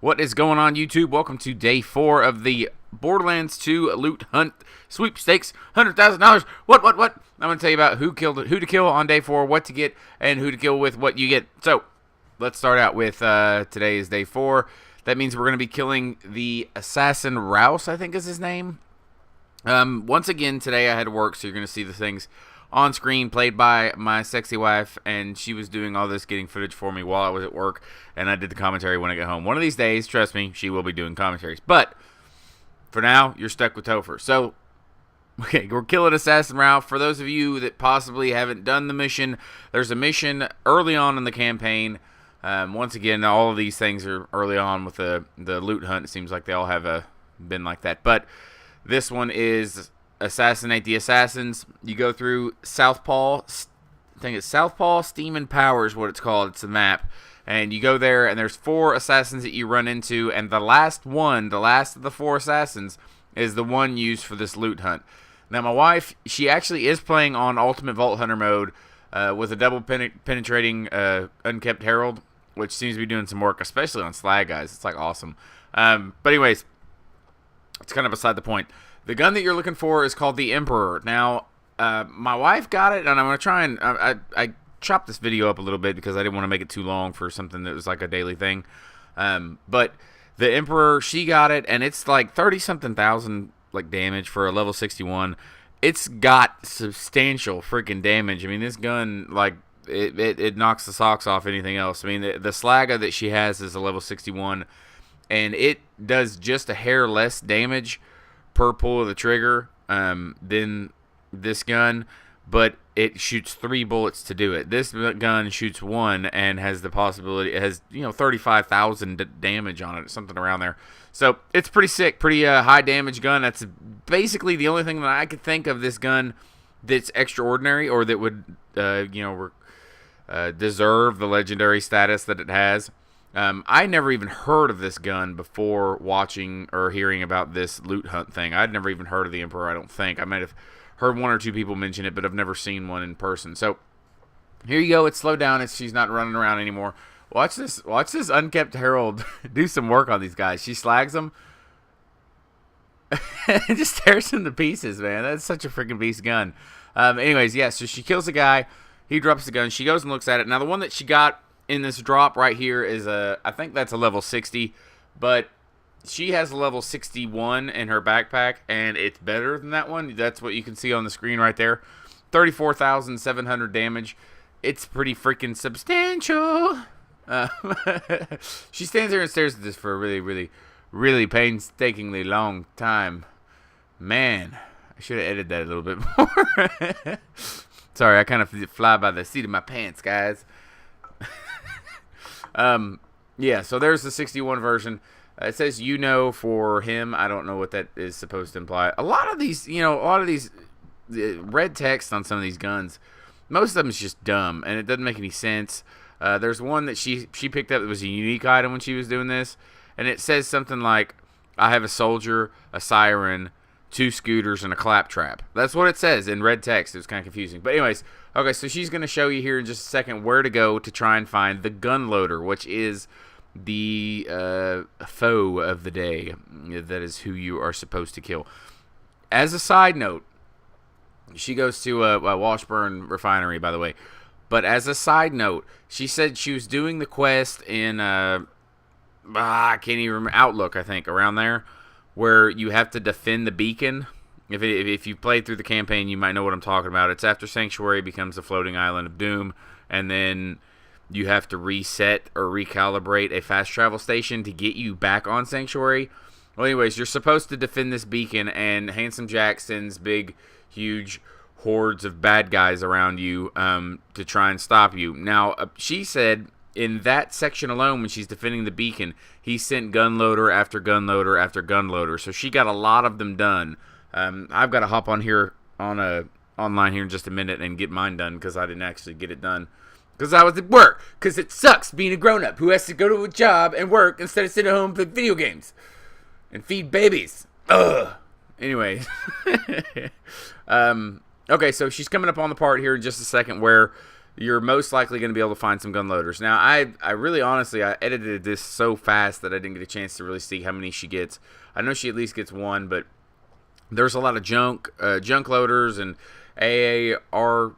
What is going on, YouTube? Welcome to day 4 of the Borderlands 2 loot hunt sweepstakes. $100,000. What? I'm going to tell you about who to kill on day 4, what to get, and who to kill with what you get. So, let's start out with today is day 4. That means we're going to be killing the assassin Rouf, I think is his name. Once again, today I had to work, so you're going to see the things on screen played by my sexy wife, and she was doing all this getting footage for me while I was at work, and I did the commentary when I get home. One of these days, trust me, she will be doing commentaries. But for now, you're stuck with Topher. So, okay, we're killing Assassin Rouf. For those of you that possibly haven't done the mission, there's a mission early on in the campaign. Once again, all of these things are early on with the loot hunt. It seems like they all have been like that. But this one is assassinate the assassins. You go through Southpaw. I think it's Southpaw Steam and Power is what it's called. It's a map. And you go there, and there's 4 assassins that you run into. And the last of the 4 assassins, is the one used for this loot hunt. Now, my wife, she actually is playing on Ultimate Vault Hunter mode with a double penetrating Unkept Herald, which seems to be doing some work, especially on slag guys. It's like awesome. But anyways, it's kind of beside the point. The gun that you're looking for is called the Emperor. Now, my wife got it, and I'm going to try and I chopped this video up a little bit because I didn't want to make it too long for something that was like a daily thing. But the Emperor, she got it, and it's like 30-something thousand like damage for a level 61. It's got substantial freaking damage. I mean, this gun, like, it knocks the socks off anything else. I mean, the Slagga that she has is a level 61, and it does just a hair less damage per pull of the trigger than this gun, but it shoots 3 bullets to do it. This gun shoots 1 and has the possibility, it has 35,000 damage on it, something around there. So it's pretty sick, pretty high damage gun. That's basically the only thing that I could think of this gun that's extraordinary or that would deserve the legendary status that it has. I never even heard of this gun before watching or hearing about this loot hunt thing. I'd never even heard of the Emperor, I don't think. I might have heard 1 or 2 people mention it, but I've never seen one in person. So, here you go. It's slowed down. She's not running around anymore. Watch this Unkept Herald do some work on these guys. She slags them. It just tears them to pieces, man. That's such a freaking beast gun. Anyways, yeah, so she kills a guy. He drops the gun. She goes and looks at it. Now, the one that she got in this drop right here is I think that's a level 60, but she has a level 61 in her backpack, and it's better than that one. That's what you can see on the screen right there. 34,700 damage. It's pretty freaking substantial. She stands there and stares at this for a really painstakingly long time. Man, I should have edited that a little bit more. Sorry, I kind of fly by the seat of my pants, guys. Yeah, so there's the 61 version. It says for him. I don't know what that is supposed to imply. A lot of these red text on some of these guns, most of them is just dumb, and it doesn't make any sense. There's one that she picked up that was a unique item when she was doing this, and it says something like, I have a soldier, a siren, 2 scooters, and a claptrap. That's what it says in red text. It was kind of confusing. But anyways, okay, so she's going to show you here in just a second where to go to try and find the gun loader, which is the foe of the day. That is who you are supposed to kill. As a side note, she goes to a Washburn refinery, by the way. But as a side note, she said she was doing the quest in I can't even remember, Outlook, I think, around there, where you have to defend the beacon. If you've played through the campaign, you might know what I'm talking about. It's after Sanctuary becomes the floating island of doom, and then you have to reset or recalibrate a fast travel station to get you back on Sanctuary. Well, anyways, you're supposed to defend this beacon, and Handsome Jack sends big, huge hordes of bad guys around you to try and stop you. Now, she said in that section alone, when she's defending the beacon, he sent gun loader after gun loader after gun loader. So she got a lot of them done. I've got to hop on here online here in just a minute and get mine done because I didn't actually get it done because I was at work. Because it sucks being a grown-up who has to go to a job and work instead of sitting at home and play video games and feed babies. Ugh. Anyway. Okay, so she's coming up on the part here in just a second where you're most likely going to be able to find some gun loaders. Now, I really honestly, I edited this so fast that I didn't get a chance to really see how many she gets. I know she at least gets one, but there's a lot of junk loaders and AAR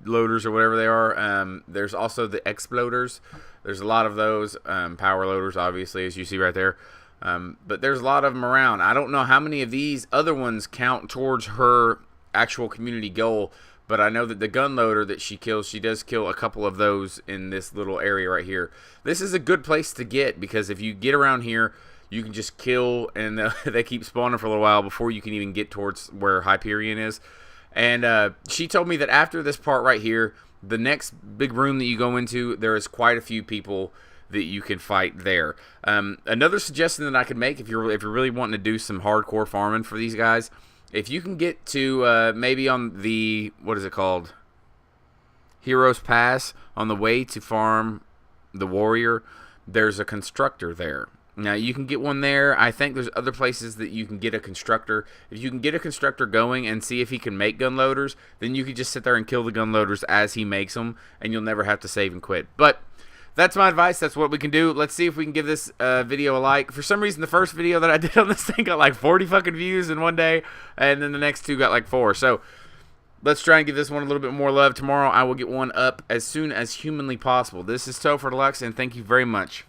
loaders or whatever they are. There's also the exploders. There's a lot of those. Power loaders, obviously, as you see right there. But there's a lot of them around. I don't know how many of these other ones count towards her actual community goal, but I know that the gun loader that she kills, she does kill a couple of those in this little area right here. This is a good place to get, because if you get around here, you can just kill, and they keep spawning for a little while before you can even get towards where Hyperion is. And she told me that after this part right here, the next big room that you go into, there is quite a few people that you can fight there. Another suggestion that I could make, if you're really wanting to do some hardcore farming for these guys, if you can get to maybe on the, what is it called, Heroes Pass, on the way to farm the warrior, there's a constructor there. Now, you can get one there. I think there's other places that you can get a constructor. If you can get a constructor going and see if he can make gun loaders, then you can just sit there and kill the gun loaders as he makes them, and you'll never have to save and quit. But that's my advice. That's what we can do. Let's see if we can give this video a like. For some reason, the first video that I did on this thing got like 40 fucking views in one day, and then the next two got like 4. So let's try and give this one a little bit more love. Tomorrow, I will get one up as soon as humanly possible. This is TopherDeluxe, and thank you very much.